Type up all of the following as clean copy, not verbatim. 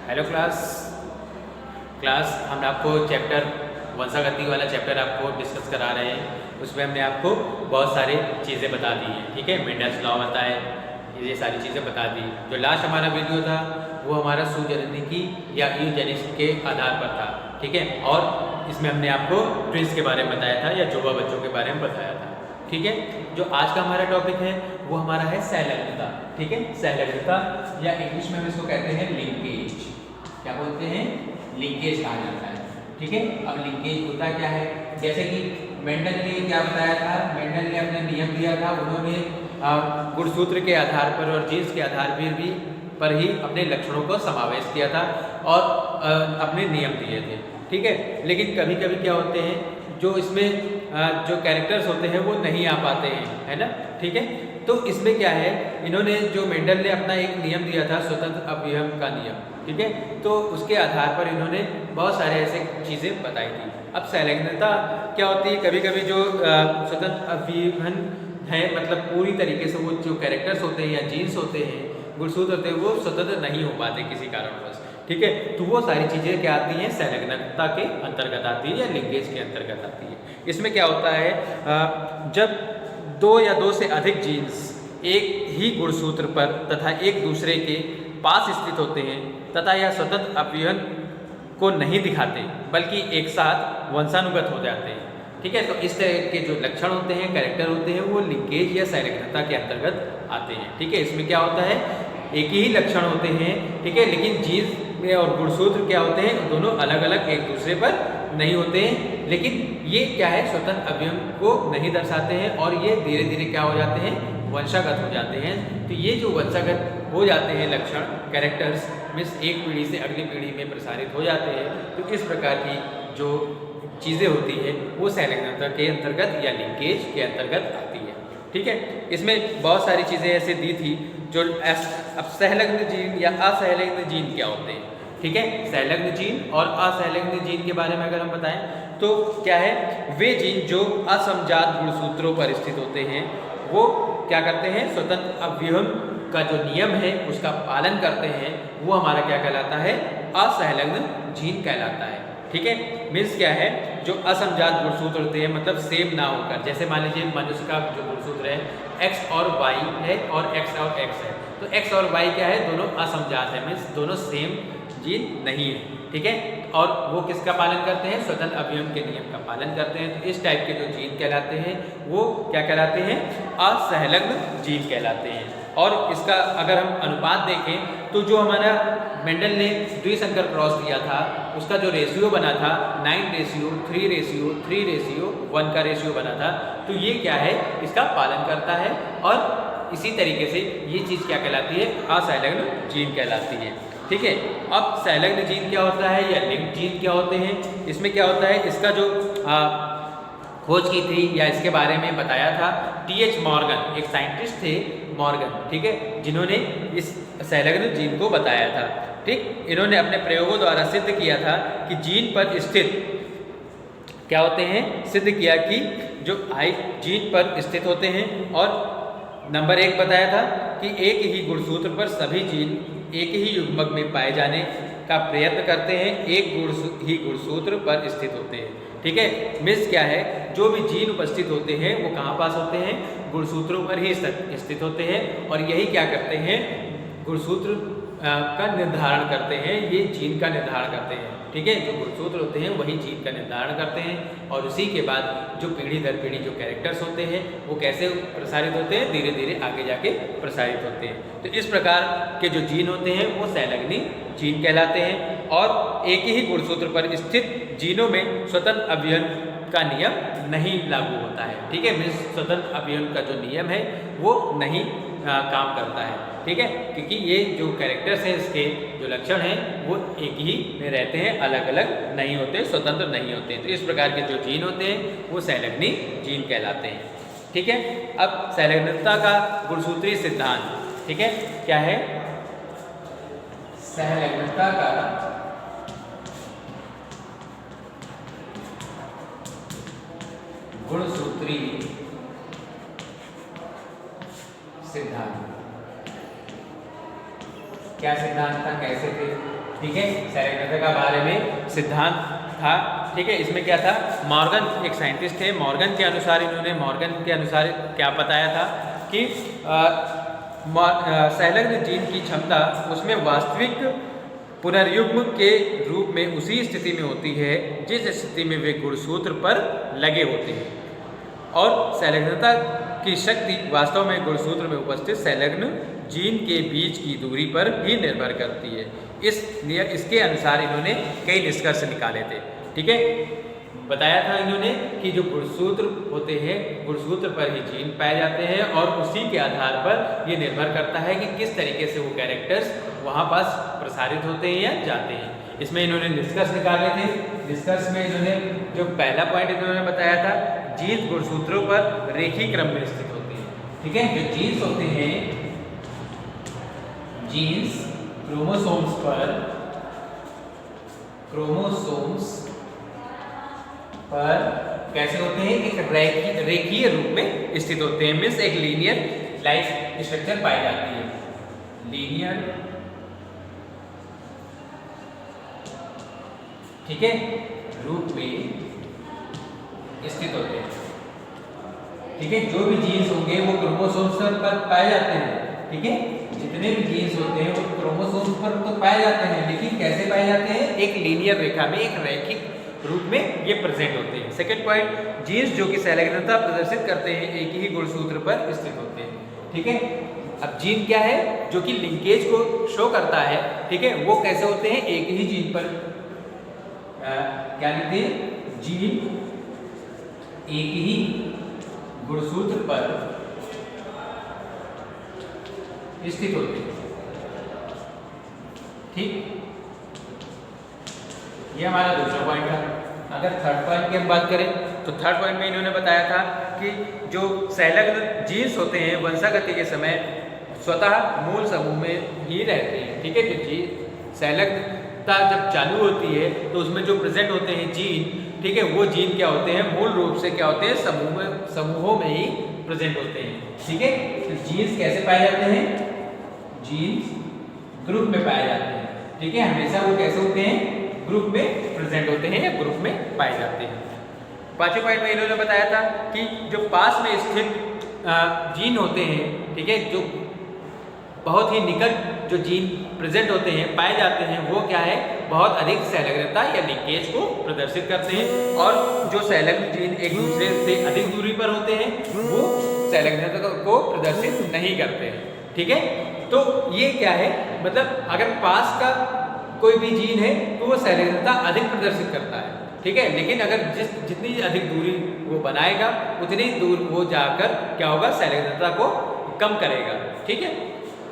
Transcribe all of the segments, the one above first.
Hello class हम आपको chapter वंशागति वाला चैप्टर आपको डिस्कस करा रहे हैं। उसमें हमने आपको बहुत सारी चीज़ें बता दी हैं। ठीक है, मेंडल्स लॉ बताए, ये सारी चीज़ें बता दी। जो लास्ट हमारा वीडियो था वो हमारा सुजननिकी या यूजेनिक्स के आधार पर था। ठीक है, और इसमें हमने आपको ट्विंस के बारे में बताया था या जुड़वा बच्चों के बारे में बताया था। ठीक है, जो आज का हमारा टॉपिक है वो हमारा है सहलग्नता। ठीक है, सहलग्नता या इंग्लिश में हम इसको कहते हैं लिंकेज। क्या बोलते हैं? लिंकेज कहा जाता है। ठीक है, अब लिंकेज होता क्या है? जैसे कि मेंडल ने क्या बताया था, मेंडल ने अपने नियम दिया था। उन्होंने गुणसूत्र के आधार पर और जीन्स के आधार पर ही अपने लक्षणों को समावेश किया था और अपने नियम दिए थे। ठीक है, लेकिन कभी कभी क्या होते हैं, जो इसमें जो कैरेक्टर्स होते हैं वो नहीं आ पाते हैं, है ना। ठीक है, तो इसमें क्या है, इन्होंने जो मेंडल ने अपना एक नियम दिया था, स्वतंत्र अवयव का नियम। ठीक है, तो उसके आधार पर इन्होंने बहुत सारे ऐसे चीज़ें बताई थी। अब सहलग्नता क्या होती है, कभी कभी जो स्वतंत्र अवयवन है, मतलब पूरी तरीके से वो जो कैरेक्टर्स होते हैं या जीन्स होते हैं, गुणसूत्र होते हैं, वो स्वतंत्र नहीं हो पाते किसी कारणवश। ठीक है, तो वो सारी चीज़ें क्या आती हैं, सहलग्नता के अंतर्गत आती है या लिंकेज के अंतर्गत आती है। इसमें क्या होता है, जब दो या दो से अधिक जीन्स एक ही गुणसूत्र पर तथा एक दूसरे के पास स्थित होते हैं तथा यह स्वतंत्र अवयवन को नहीं दिखाते बल्कि एक साथ वंशानुगत हो जाते हैं। ठीक है, तो इस तरह के जो लक्षण होते हैं, कैरेक्टर होते हैं, वो लिंकेज या सहलग्नता के अंतर्गत आते हैं। ठीक है, इसमें क्या होता है, एक ही लक्षण होते हैं। ठीक है, लेकिन जीन्स में और गुणसूत्र क्या होते हैं, दोनों अलग अलग एक दूसरे पर नहीं होते हैं, लेकिन ये क्या है, स्वतंत्र अवयव को नहीं दर्शाते हैं और ये धीरे धीरे क्या हो जाते हैं, वंशागत हो जाते हैं। तो ये जो वंशागत हो जाते हैं लक्षण, कैरेक्टर्स मीन्स एक पीढ़ी से अगली पीढ़ी में प्रसारित हो जाते हैं। तो इस प्रकार की जो चीज़ें होती है वो सहलग्नता के अंतर्गत या लिंकेज के अंतर्गत आती है। ठीक है, इसमें बहुत सारी चीज़ें ऐसे दी थी जो अब सहलग्न जीन या असहलग्न जीन क्या होते हैं। ठीक है, सहलग्न जीन और असहलग्न जीन के बारे में अगर हम बताएं तो क्या है, वे जीन जो असमजात गुणसूत्रों पर स्थित होते हैं वो क्या करते हैं, स्वतंत्र अवयव का जो नियम है उसका पालन करते हैं, वो हमारा क्या कहलाता है, असहलग्न जीन कहलाता है। ठीक है, मीन्स क्या है, जो असमजात गुणसूत्र होते हैं, मतलब सेम ना होकर, जैसे मान लीजिए मनुष्य का जो गुणसूत्र है एक्स और वाई है और एक्स और एक्स है, तो एक्स और वाई क्या है, दोनों असमजात है, मीन्स दोनों सेम जीन नहीं है। ठीक है, और वो किसका पालन करते हैं, स्वतंत्र अवयव के नियम का पालन करते हैं। तो इस टाइप के जो जीन कहलाते हैं वो क्या कहलाते हैं, असहलग्न जीन कहलाते हैं। और इसका अगर हम अनुपात देखें तो जो हमारा मेंडल ने द्विसंकर क्रॉस दिया था उसका जो रेशियो बना था 9:3:3:1 का रेशियो बना था, तो ये क्या है, इसका पालन करता है। और इसी तरीके से ये चीज़ क्या कहलाती है, असहलग्न जीन कहलाती है। ठीक है, अब सहलग्न जीन क्या होता है या लिंक्ड जीन क्या होते हैं, इसमें क्या होता है, इसका जो खोज की थी या इसके बारे में बताया था TH मॉर्गन, एक साइंटिस्ट थे मॉर्गन। ठीक है, जिन्होंने इस सहलग्न जीन को बताया था। ठीक, इन्होंने अपने प्रयोगों द्वारा सिद्ध किया था कि जीन पर स्थित क्या होते हैं, सिद्ध किया कि जो जीन पर स्थित होते हैं। और नंबर 1 बताया था कि एक ही गुणसूत्र पर सभी जीन एक ही युग्मक में पाए जाने का प्रयत्न करते हैं, एक ही गुणसूत्र पर स्थित होते हैं। ठीक है, मीन्स क्या है, जो भी जीन उपस्थित होते हैं वो कहाँ पास होते हैं, गुणसूत्रों पर ही स्थित होते हैं और यही क्या करते हैं, गुणसूत्र का निर्धारण करते हैं, ये जीन का निर्धारण करते हैं। ठीक है, जो गुणसूत्र होते हैं वही जीन का निर्धारण करते हैं और उसी के बाद जो पीढ़ी दर पीढ़ी जो कैरेक्टर्स होते हैं वो कैसे प्रसारित होते हैं, धीरे धीरे आगे जाके प्रसारित होते हैं। तो इस प्रकार के जो जीन होते हैं वो सहलग्नी जीन कहलाते हैं। और एक ही गुणसूत्र पर स्थित जीनों में स्वतंत्र अवयव का नियम नहीं लागू होता है। ठीक है, मीन्स स्वतंत्र अवयव का जो नियम है वो नहीं काम करता है। ठीक है, क्योंकि ये जो कैरेक्टर्स हैं, इसके जो लक्षण हैं वो एक ही में रहते हैं, अलग अलग नहीं होते, स्वतंत्र नहीं होते। तो इस प्रकार के जो जीन होते हैं वो सहलग्नी जीन कहलाते हैं। ठीक है, अब सहलग्नता का गुणसूत्रीय सिद्धांत, ठीक है, क्या है, सहलग्नता का गुणसूत्रीय सिद्धांत। क्या सिद्धांत था, कैसे थे, ठीक है। संरेखनता का बारे में सिद्धांत था, ठीक है। इसमें क्या था, मॉर्गन एक साइंटिस्ट थे, मॉर्गन के अनुसार क्या बताया था कि संलग्न जीन की क्षमता उसमें वास्तविक पुनर्युग्म के रूप में उसी स्थिति में होती है जिस स्थिति में वे गुणसूत्र पर लगे होते हैं, और संलग्नता की शक्ति वास्तव में गुणसूत्र में उपस्थित संलग्न जीन के बीच की दूरी पर ही निर्भर करती है। इसके अनुसार इन्होंने कई निष्कर्ष निकाले थे, ठीक है। बताया था इन्होंने कि जो गुणसूत्र होते हैं, गुणसूत्र पर ही जीन पाए जाते हैं, और उसी के आधार पर ये निर्भर करता है कि किस तरीके से वो कैरेक्टर्स वहाँ पास प्रसारित होते हैं या जाते हैं। इसमें इन्होंने निष्कर्ष निकाले थे। निष्कर्ष में इन्होंने जो पहला पॉइंट इन्होंने बताया था, जीन्स गुणसूत्रों पर रेखीय क्रम में स्थित होते हैं, ठीक है। जो जीन्स होते हैं, जीन्स क्रोमोसोम्स पर कैसे होते हैं, एक रेखीय रूप में स्थित होते हैं, मीन्स एक लीनियर लाइफ स्ट्रक्चर पाई जाती है, लीनियर, ठीक है, रूप में स्थित होते हैं, ठीक है। जो भी जीन्स होंगे वो क्रोमोसोम्स पर पाए जाते हैं, ठीक है। जितने भी जीन्स होते हैं वो क्रोमोसोम्स पर तो पाए जाते हैं, लेकिन कैसे पाए जाते हैं, एक लीनियर रेखा में, एक रैखिक रूप में ये प्रेजेंट होते हैं। सेकंड पॉइंट, जीन्स जो कि संलग्नता प्रदर्शित करते हैं एक ही गुणसूत्र पर स्थित होते हैं, ठीक है। अब जीन क्या है, जो कि लिंकेज को शो करता है, ठीक है। वो कैसे होते हैं, एक ही जीन पर क्या लिखते हैं, जीन एक ही गुणसूत्र पर स्थित होते हैं, ठीक। ये हमारा दूसरा पॉइंट था। अगर थर्ड पॉइंट की हम बात करें तो थर्ड पॉइंट में इन्होंने बताया था कि जो संलग्न जीन्स होते हैं वंशागति के समय स्वतः मूल समूह में ही रहते हैं, ठीक है। जो संलग्नता जब चालू होती है तो उसमें जो प्रेजेंट होते हैं जीन, ठीक है, वो जीन क्या होते हैं, मूल रूप से क्या होते हैं, समूहों में ही प्रेजेंट होते हैं, ठीक है। तो जीन्स कैसे पाए जाते हैं, जीन्स ग्रुप में पाए जाते हैं, ठीक है। हमेशा वो कैसे होते हैं, ग्रुप में प्रेजेंट होते हैं या ग्रुप में पाए जाते हैं। पांचवें पॉइंट में इन्होंने बताया था कि जो पास में स्थित जीन होते हैं, ठीक है, जो बहुत ही निकट जो जीन प्रेजेंट होते हैं, पाए जाते हैं, वो क्या है, बहुत अधिक संलग्नता या लिंकेज को प्रदर्शित करते हैं, और जो संलग्न जीन एक दूसरे से अधिक दूरी पर होते हैं वो संलग्नता को प्रदर्शित नहीं करते हैं, ठीक है। तो ये क्या है, मतलब अगर पास का कोई भी जीन है तो वो संलग्नता अधिक प्रदर्शित करता है, ठीक है। लेकिन अगर जितनी अधिक दूरी वो बनाएगा उतनी दूर वो जाकर क्या होगा, संलग्नता को कम करेगा, ठीक है।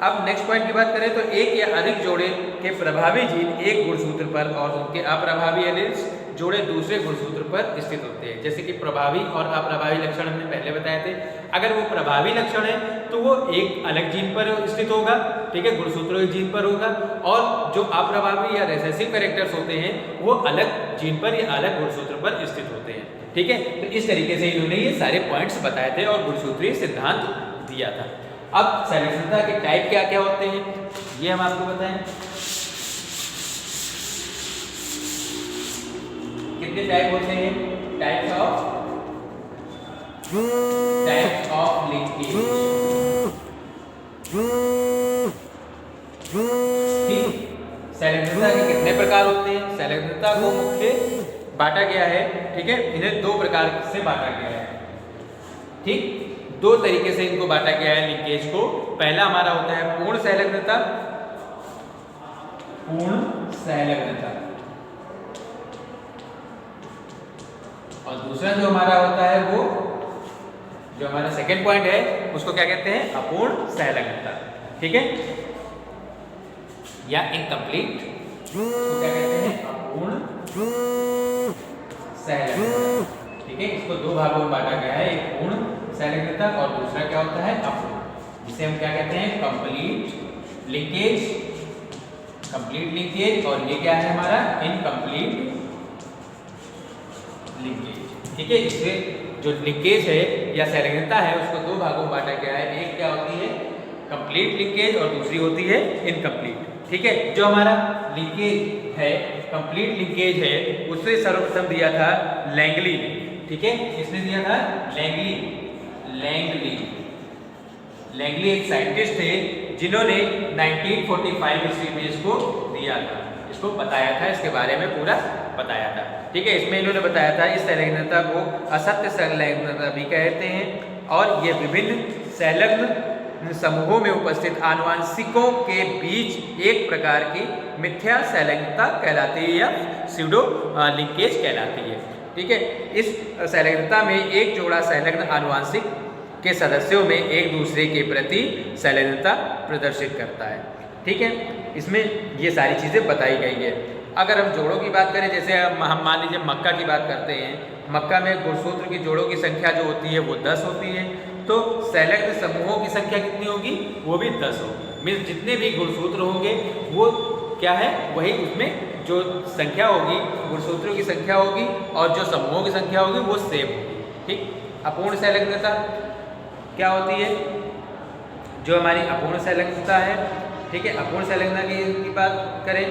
अब नेक्स्ट पॉइंट की बात करें तो एक या अधिक जोड़े के प्रभावी जीन एक गुणसूत्र पर और उनके अप्रभावी एलील्स जोड़े दूसरे गुणसूत्र पर स्थित होते हैं। जैसे कि प्रभावी और अप्रभावी लक्षण हमने पहले बताए थे। अगर वो प्रभावी लक्षण है तो वो एक अलग जीन पर स्थित होगा, ठीक है, गुणसूत्रों के जीन पर होगा, और जो अप्रभावी या रिसेसिव कैरेक्टर्स होते हैं वो अलग जीन पर या अलग गुणसूत्र पर स्थित होते हैं, ठीक है। तो इस तरीके से इन्होंने ये सारे पॉइंट्स बताए थे और गुणसूत्रीय सिद्धांत दिया था। अब संलग्नता के टाइप क्या क्या होते हैं ये हम आपको बताएं। कितने टाइप होते हैं, टाइप्स ऑफ लिंकेज, ठीक। संलग्नता के कितने प्रकार होते हैं, संलग्नता को मुख्य बांटा गया है, ठीक है, इन्हें दो प्रकार से बांटा गया है, ठीक। दो तरीके से इनको बांटा गया है लिंकेज को। पहला हमारा होता है पूर्ण संलग्नता, और दूसरा जो हमारा होता है वो जो हमारा सेकंड पॉइंट है उसको क्या कहते हैं, अपूर्ण संलग्नता, ठीक है, या इनकम्प्लीट, उसको क्या कहते हैं, अपूर्ण संलग्नता, ठीक है। इसको दो भागों में बांटा गया है, एक पूर्ण संलग्नता और दूसरा क्या होता है, अपूर्ण, जिसे हम क्या कहते हैं, कंप्लीट लिंकेज, और ये क्या है हमारा, इनकम्प्लीट लिंकेज, ठीक है। इससे जो लिंकेज है या संलग्नता है उसको दो भागों में बांटा गया है, एक क्या होती है, कंप्लीट लिंकेज और दूसरी होती है इनकम्प्लीट, ठीक है। जो हमारा लिंकेज है, कंप्लीट लिंकेज है, उससे सर्वप्रथम दिया था लैंगली ने, ठीक है। इसने दिया था लैंगली एक साइंटिस्ट थे जिन्होंने 1945 ईस्वी में इसको दिया था, इसको बताया था, इसके बारे में पूरा बताया था, ठीक है। इसमें इन्होंने बताया था इस संलग्नता को असत्य संलग्नता भी कहते हैं और ये विभिन्न संलग्न समूहों में उपस्थित आनुवंशिकों के बीच एक प्रकार की मिथ्या संलग्नता कहलाती है या स्यूडो लिंकेज कहलाती है, ठीक है। इस संलग्नता में एक जोड़ा संलग्न आनुवंशिक के सदस्यों में एक दूसरे के प्रति संलग्नता प्रदर्शित करता है, ठीक है। इसमें ये सारी चीज़ें बताई गई है। अगर हम जोड़ों की बात करें, जैसे हम मान लीजिए मक्का की बात करते हैं, मक्का में गुणसूत्र की जोड़ों की संख्या जो होती है वो 10 होती है, तो संलग्न समूहों की संख्या कितनी होगी, वो भी 10 होगी। मीन्स जितने भी गुणसूत्र होंगे वो क्या है, वही उसमें जो संख्या होगी, गुणसूत्रों की संख्या होगी और जो समूहों की संख्या होगी वो सेम होगी, ठीक। अपूर्ण संलग्नता क्या होती है, जो हमारी अपूर्ण संलग्नता है, ठीक है। अपूर्ण संलग्नता की बात करें,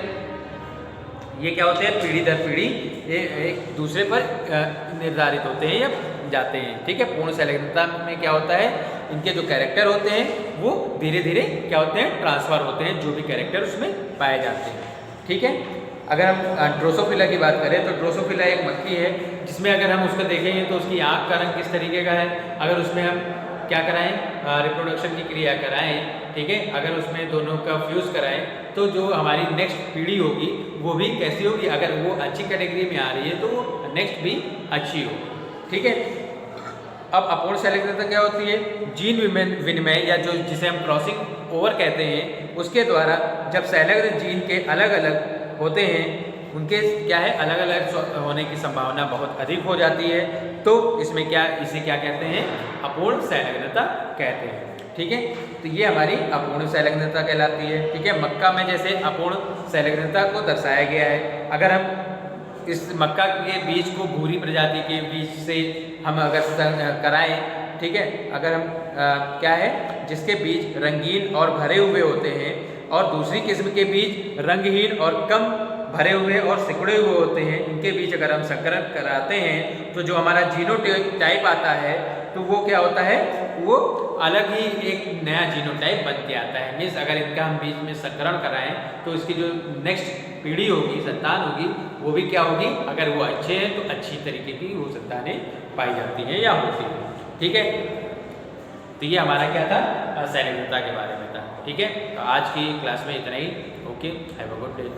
ये क्या होते हैं, पीढ़ी दर पीढ़ी ये एक दूसरे पर निर्धारित होते हैं या जाते हैं, ठीक है। पूर्ण संलग्नता में क्या होता है, इनके जो कैरेक्टर होते हैं वो धीरे धीरे क्या होते हैं, ट्रांसफर होते हैं, जो भी कैरेक्टर उसमें पाए जाते हैं, ठीक है। अगर हम ड्रोसोफिला की बात करें तो ड्रोसोफिला एक मक्खी है जिसमें अगर हम उसको देखेंगे तो उसकी आँख का रंग किस तरीके का है। अगर उसमें हम क्या कराएं, रिप्रोडक्शन की क्रिया कराएं, ठीक है, अगर उसमें दोनों का फ्यूज़ कराएं तो जो हमारी नेक्स्ट पीढ़ी होगी वो भी कैसी होगी, अगर वो अच्छी कैटेगरी में आ रही है तो वो नेक्स्ट भी अच्छी हो, ठीक है। अब अपूर्ण संलग्नता क्या होती है, जीन विनिमय या जो जिसे हम क्रॉसिंग ओवर कहते हैं, उसके द्वारा जब संलग्न जीन के अलग अलग होते हैं, उनके क्या है अलग अलग होने की संभावना बहुत अधिक हो जाती है, तो इसमें क्या, इसे क्या कहते हैं, अपूर्ण संलग्नता कहते हैं, ठीक है। तो ये हमारी अपूर्ण संलग्नता कहलाती है, ठीक है। मक्का में जैसे अपूर्ण संलग्नता को दर्शाया गया है, अगर हम इस मक्का के बीज को भूरी प्रजाति के बीज से हम अगर कराएं, ठीक है, अगर हम क्या है जिसके बीज रंगीन और भरे हुए होते हैं और दूसरी किस्म के बीज रंगहीन और कम भरे हुए और सिकुड़े हुए होते हैं, इनके बीच अगर हम संकरण कराते हैं तो जो हमारा जीनोटाइप आता है तो वो क्या होता है, वो अलग ही एक नया जीनोटाइप बन के आता है। मीन्स अगर इनका हम बीच में संकरण कराएं तो इसकी जो नेक्स्ट पीढ़ी होगी, संतान होगी, वो भी क्या होगी, अगर वो अच्छे हैं तो अच्छी तरीके की वो संतानें पाई जाती हैं या होती हैं, ठीक है। तो ये हमारा क्या था, संलग्नता के बारे में था, ठीक है। तो आज की क्लास में इतना ही। Okay, have a good day.